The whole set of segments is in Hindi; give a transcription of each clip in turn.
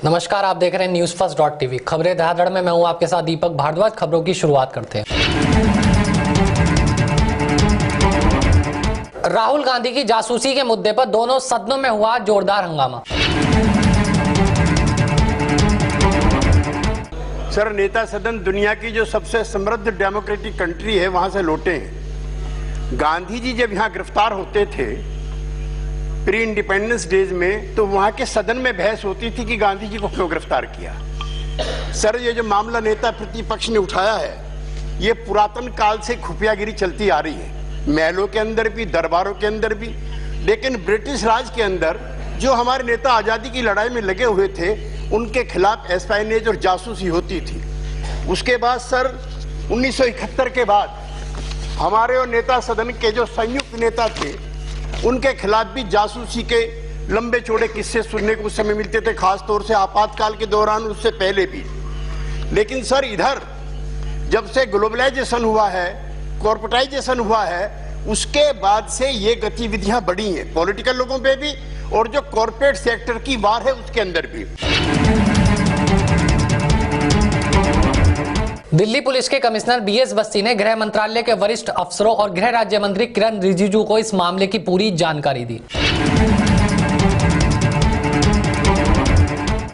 नमस्कार, आप देख रहे हैं न्यूज फर्स्ट .tv। खबरें धड़ाधड़ में मैं हूं आपके साथ दीपक भारद्वाज। खबरों की शुरुआत करते हैं। राहुल गांधी की जासूसी के मुद्दे पर दोनों सदनों में हुआ जोरदार हंगामा। सर, नेता सदन दुनिया की जो सबसे समृद्ध डेमोक्रेटिक कंट्री है वहां से लौटे हैं। गांधी जी जब यहां गिरफ्तार होते थे प्री इंडिपेंडेंस डेज में, तो वहां के सदन में बहस होती थी कि गांधी जी को क्यों गिरफ्तार किया। सर, ये जो मामला नेता प्रतिपक्ष ने उठाया है, ये पुरातन काल से खुफियागिरी चलती आ रही है, महलों के अंदर भी, दरबारों के अंदर भी। लेकिन ब्रिटिश राज के अंदर जो हमारे नेता आजादी की लड़ाई में लगे हुए थे, उनके खिलाफ एस्पाइनेज और जासूसी होती थी। उसके बाद सर 1971 के बाद हमारे और नेता सदन के जो संयुक्त नेता थे, उनके खिलाफ भी जासूसी के लंबे चौड़े किस्से सुनने को उस समय मिलते थे, खासतौर से आपातकाल के दौरान, उससे पहले भी। लेकिन सर, इधर जब से ग्लोबलाइजेशन हुआ है, कॉर्पोरेटाइजेशन हुआ है, उसके बाद से ये गतिविधियां बढ़ी हैं, पॉलिटिकल लोगों पे भी और जो कॉर्पोरेट सेक्टर की वार है उसके अंदर भी। दिल्ली पुलिस के कमिश्नर बीएस बस्सी ने गृह मंत्रालय के वरिष्ठ अफसरों और गृह राज्य मंत्री किरण रिजिजू को इस मामले की पूरी जानकारी दी।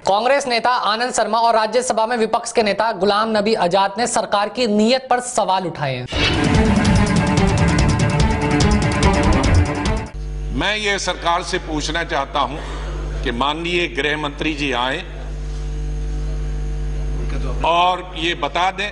कांग्रेस नेता आनंद शर्मा और राज्यसभा में विपक्ष के नेता गुलाम नबी आजाद ने सरकार की नीयत पर सवाल उठाए हैं। मैं ये सरकार से पूछना चाहता हूं कि माननीय गृह मंत्री जी आए और ये बता दें,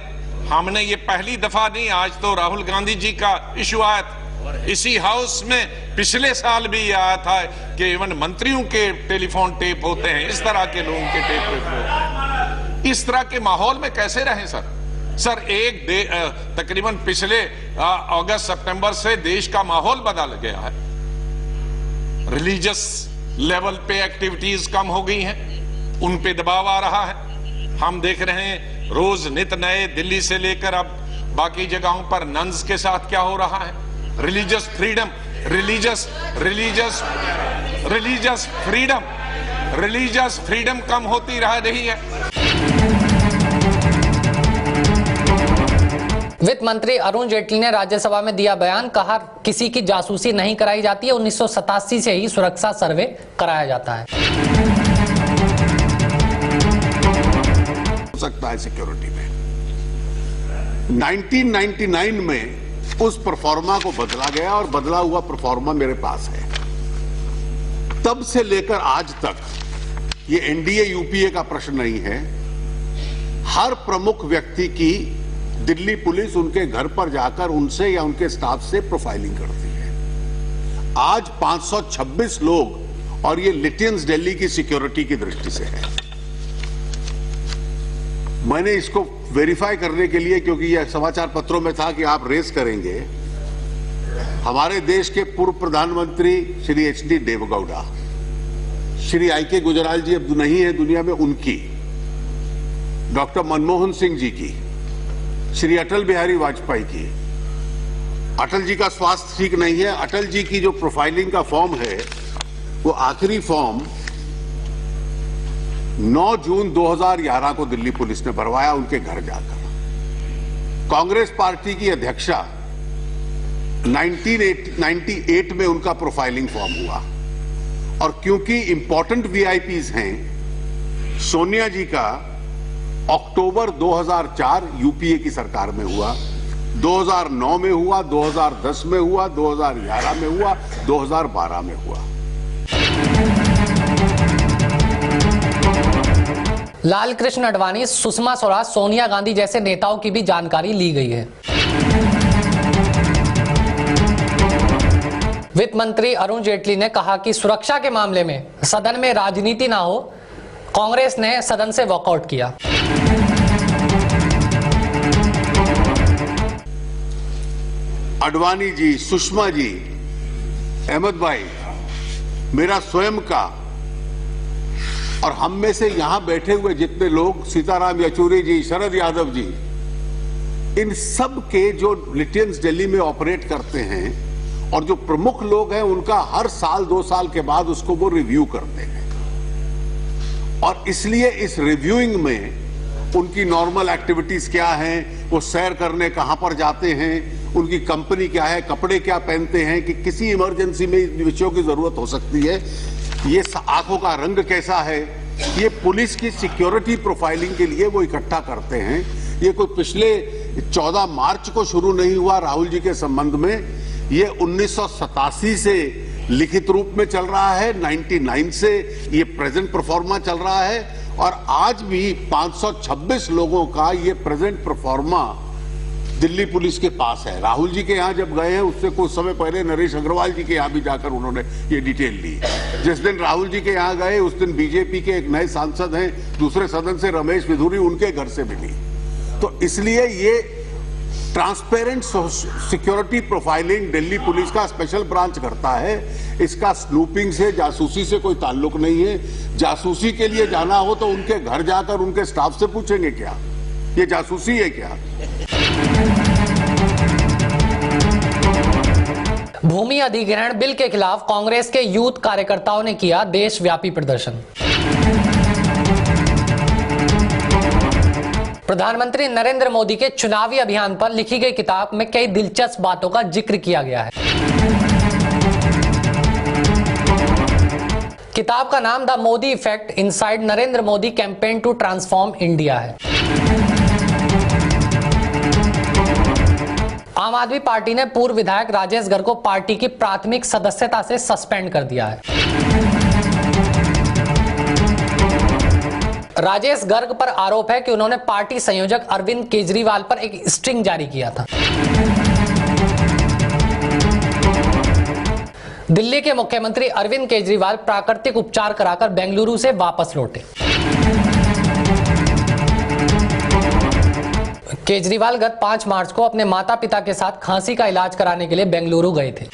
हमने ये पहली दफा नहीं, आज तो राहुल गांधी जी का इशू आया था इसी हाउस में, पिछले साल भी आया था कि इवन मंत्रियों के टेलीफोन टेप होते हैं, इस तरह के लोगों के टेप होते हैं। इस तरह के माहौल में कैसे रहें सर? तकरीबन पिछले अगस्त सितंबर से देश का माहौल बदल गया है। रिलीजियस लेवल पे एक्टिविटीज कम हो गई हैं, उन पे दबाव आ रहा है। हम देख रहे हैं रोज नित नए, दिल्ली से लेकर अब बाकी जगहों पर नन्स के साथ क्या हो रहा है। रिलीजियस फ्रीडम कम होती रह रही है। वित्त मंत्री अरुण जेटली ने राज्यसभा में दिया बयान, कहा किसी की जासूसी नहीं कराई जाती है, 1987 से ही सुरक्षा सर्वे कराया जाता है। सकता है सिक्योरिटी में 1999 में उस परफॉर्मा को बदला गया और बदला हुआ परफॉर्मा मेरे पास है। तब से लेकर आज तक ये एनडीए यूपीए का प्रश्न नहीं है। हर प्रमुख व्यक्ति की दिल्ली पुलिस उनके घर पर जाकर उनसे या उनके स्टाफ से प्रोफाइलिंग करती है। आज 526 लोग, और ये लिटियंस दिल्ली की सिक्योरिटी की दृष्टि से है। मैंने इसको वेरीफाई करने के लिए, क्योंकि यह समाचार पत्रों में था कि आप रेस करेंगे, हमारे देश के पूर्व प्रधानमंत्री श्री एच.डी. देवेगौड़ा, श्री आई.के. गुजराल जी अब नहीं है दुनिया में, उनकी, डॉक्टर मनमोहन सिंह जी की, श्री अटल बिहारी वाजपेयी की। अटल जी का स्वास्थ्य ठीक नहीं है। अटल जी की जो प्रोफाइलिंग का फॉर्म है, वो आखिरी फॉर्म 9 जून 2011 को दिल्ली पुलिस ने भरवाया उनके घर जाकर। कांग्रेस पार्टी की अध्यक्षा 1998 में उनका प्रोफाइलिंग फॉर्म हुआ, और क्योंकि इंपॉर्टेंट वीआईपीज हैं, सोनिया जी का अक्टूबर 2004 यूपीए की सरकार में हुआ, 2009 में हुआ, 2010 में हुआ, 2011 में हुआ, 2012 में हुआ। लाल कृष्ण आडवाणी, सुषमा स्वराज, सोनिया गांधी जैसे नेताओं की भी जानकारी ली गई है। वित्त मंत्री अरुण जेटली ने कहा कि सुरक्षा के मामले में सदन में राजनीति ना हो, कांग्रेस ने सदन से वॉकआउट किया। आडवाणी जी, सुषमा जी, अहमद भाई, मेरा स्वयं का और हम में से यहां बैठे हुए जितने लोग, सीताराम येचुरी जी, शरद यादव जी, इन सब के जो लिटियंस दिल्ली में ऑपरेट करते हैं और जो प्रमुख लोग हैं, उनका हर साल 2 साल के बाद उसको वो रिव्यू करते हैं। और इसलिए इस रिव्यूइंग में उनकी नॉर्मल एक्टिविटीज क्या हैं, वो सैर करने कहां पर जाते हैं, उनकी कंपनी क्या है, कपड़े क्या पहनते हैं, कि किसी इमरजेंसी में इन विषयों की जरूरत हो सकती है, ये आंखों का रंग कैसा है, ये पुलिस की सिक्योरिटी प्रोफाइलिंग के लिए वो इकट्ठा करते हैं। ये कोई पिछले 14 मार्च को शुरू नहीं हुआ राहुल जी के संबंध में, ये 1987 से लिखित रूप में चल रहा है, 99 से ये प्रेजेंट परफॉर्मा चल रहा है, और आज भी 526 लोगों का ये प्रेजेंट परफॉर्मा दिल्ली पुलिस के पास है। राहुल जी के यहां जब गए हैं उससे कुछ समय पहले नरेश अग्रवाल जी के यहां भी जाकर उन्होंने ये डिटेल ली। जिस दिन राहुल जी के यहां गए उस दिन बीजेपी के एक नए सांसद हैं दूसरे सदन से, रमेश विधुरी, उनके घर से मिली। तो इसलिए ये transparent security profiling Delhi police का स्पेशल ब्रांच करता है। इसका स्नूपिंग से, जासूसी से कोई ताल्लुक नहीं है। जासूसी के लिए जाना हो तो उनके घर जाकर उनके स्टाफ से पूछेंगे क्या ये जासूसी है क्या? भूमि अधिग्रहण बिल के खिलाफ कांग्रेस के यूथ कार्यकर्ताओं ने किया देशव्यापी प्रदर्शन। प्रधानमंत्री नरेंद्र मोदी के चुनावी अभियान पर लिखी गई किताब में कई दिलचस्प बातों का जिक्र किया गया है। किताब का नाम the Modi effect inside Narendra Modi campaign to transform India है। आम आदमी पार्टी ने पूर्व विधायक राजेश गर्ग को पार्टी की प्राथमिक सदस्यता से सस्पेंड कर दिया है। राजेश गर्ग पर आरोप है कि उन्होंने पार्टी संयोजक अरविंद केजरीवाल पर एक स्ट्रिंग जारी किया था। दिल्ली के मुख्यमंत्री अरविंद केजरीवाल प्राकृतिक उपचार कराकर बेंगलुरु से वापस लौटे। केजरीवाल गत 5 मार्च को अपने माता पिता के साथ खांसी का इलाज कराने के लिए बेंगलुरु गए थे।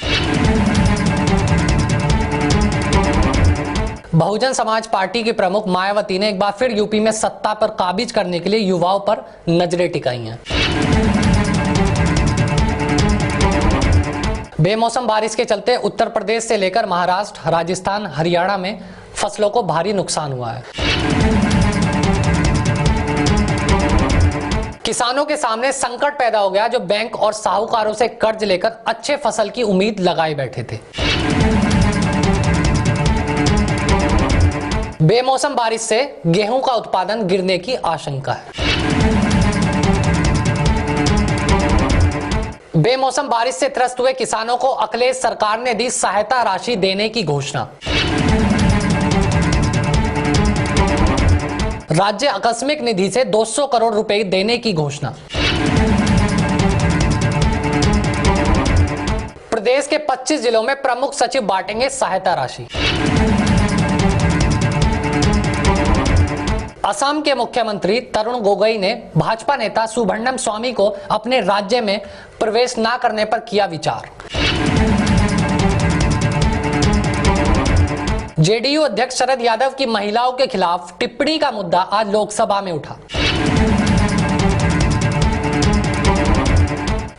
बहुजन समाज पार्टी की प्रमुख मायावती ने एक बार फिर यूपी में सत्ता पर काबिज करने के लिए युवाओं पर नजरें टिकाई हैं। बेमौसम बारिश के चलते उत्तर प्रदेश से लेकर महाराष्ट्र, राजस्थान, हरियाणा में फसलों को भारी नुकसान हुआ है। किसानों के सामने संकट पैदा हो गया जो बैंक और साहूकारों से कर्ज लेकर अच्छे फसल की उम्मीद लगाए बैठे थे। बेमौसम बारिश से गेहूं का उत्पादन गिरने की आशंका है। बेमौसम बारिश से त्रस्त हुए किसानों को अखिलेश सरकार ने दी सहायता राशि देने की घोषणा। राज्य आकस्मिक निधि से 200 करोड़ रुपए देने की घोषणा। प्रदेश के 25 जिलों में प्रमुख सचिव बांटेंगे सहायता राशि। असम के मुख्यमंत्री तरुण गोगोई ने भाजपा नेता सुब्रह्मण्यम स्वामी को अपने राज्य में प्रवेश न करने पर किया विचार। जेडीयू अध्यक्ष शरद यादव की महिलाओं के खिलाफ टिप्पणी का मुद्दा आज लोकसभा में उठा।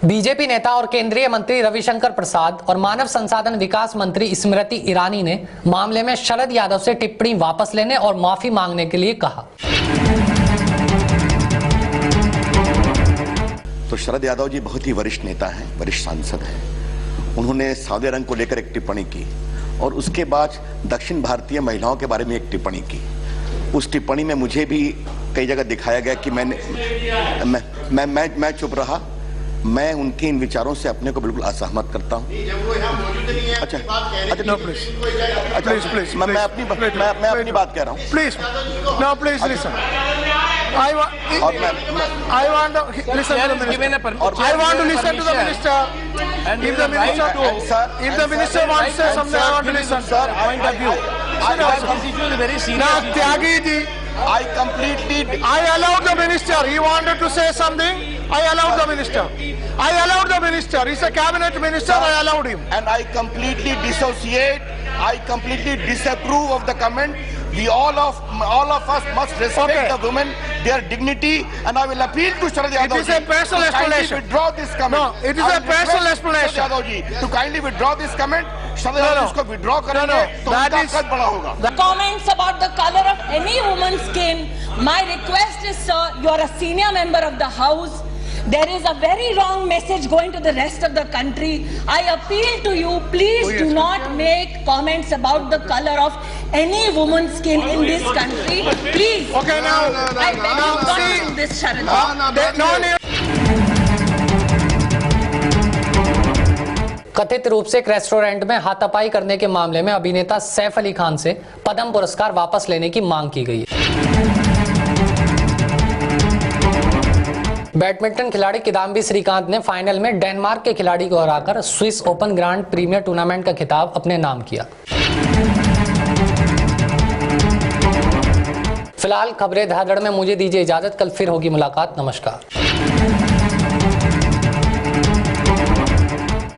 बीजेपी नेता और केंद्रीय मंत्री रविशंकर प्रसाद और मानव संसाधन विकास मंत्री स्मृति ईरानी ने मामले में शरद यादव से टिप्पणी वापस लेने और माफी मांगने के लिए कहा। तो शरद यादव जी बहुत ही वरिष्ठ नेता हैं, वरिष्ठ सांसद हैं। उन्होंने सादे रंग को लेकर एक टिप्पणी की और उसके बाद दक्षिण भारतीय महिलाओं के बारे में एक टिप्पणी की। उस टिप्पणी में मुझे भी कई जगह दिखाया गया कि मैं चुप रहा। मैं उनके इन विचारों से अपने को बिल्कुल असहमत करता हूं। अच्छा, प्लीज मैं अपनी बात कह रहा हूं। Please no, please listen. I want to listen to the minister. I want to listen to the minister. If the minister wants to say something, I want to listen. Sir, point of view. This issue is very serious. Now, Tyagi ji, I allowed the minister. He wanted to say something. I allowed the minister. He's a cabinet minister. I allowed him. And I completely dissociate. I completely disapprove of the comment. We all of us must respect the women, their dignity, and I will appeal to Sharad Yadav. It is a personal explanation. Withdraw this comment. No, it is a personal explanation. Sharad Yadav ji to kindly withdraw this comment संविधान इसको विड्रॉ करेंगे तो उनका कद बड़ा होगा। Comments about the color of any woman's skin. My request is, sir, you are a senior member of the House. There is a very wrong message going to the rest of the country. I appeal to you, please do not make comments about the color of any woman's skin in this country. Please. Okay, now. I beg you not to do this, Sharad. कथित रूप से एक रेस्टोरेंट में हाथापाई करने के मामले में अभिनेता सैफ अली खान से पद्म पुरस्कार वापस लेने की मांग की गई है। बैडमिंटन खिलाड़ी किदाम्बी श्रीकांत ने फाइनल में डेनमार्क के खिलाड़ी को हराकर Swiss open grand premier tournament का खिताब अपने नाम किया। फिलहाल खबरें धादड़ में मुझे दीजिए इजाजत, कल फिर होगी मुलाकात। नमस्कार।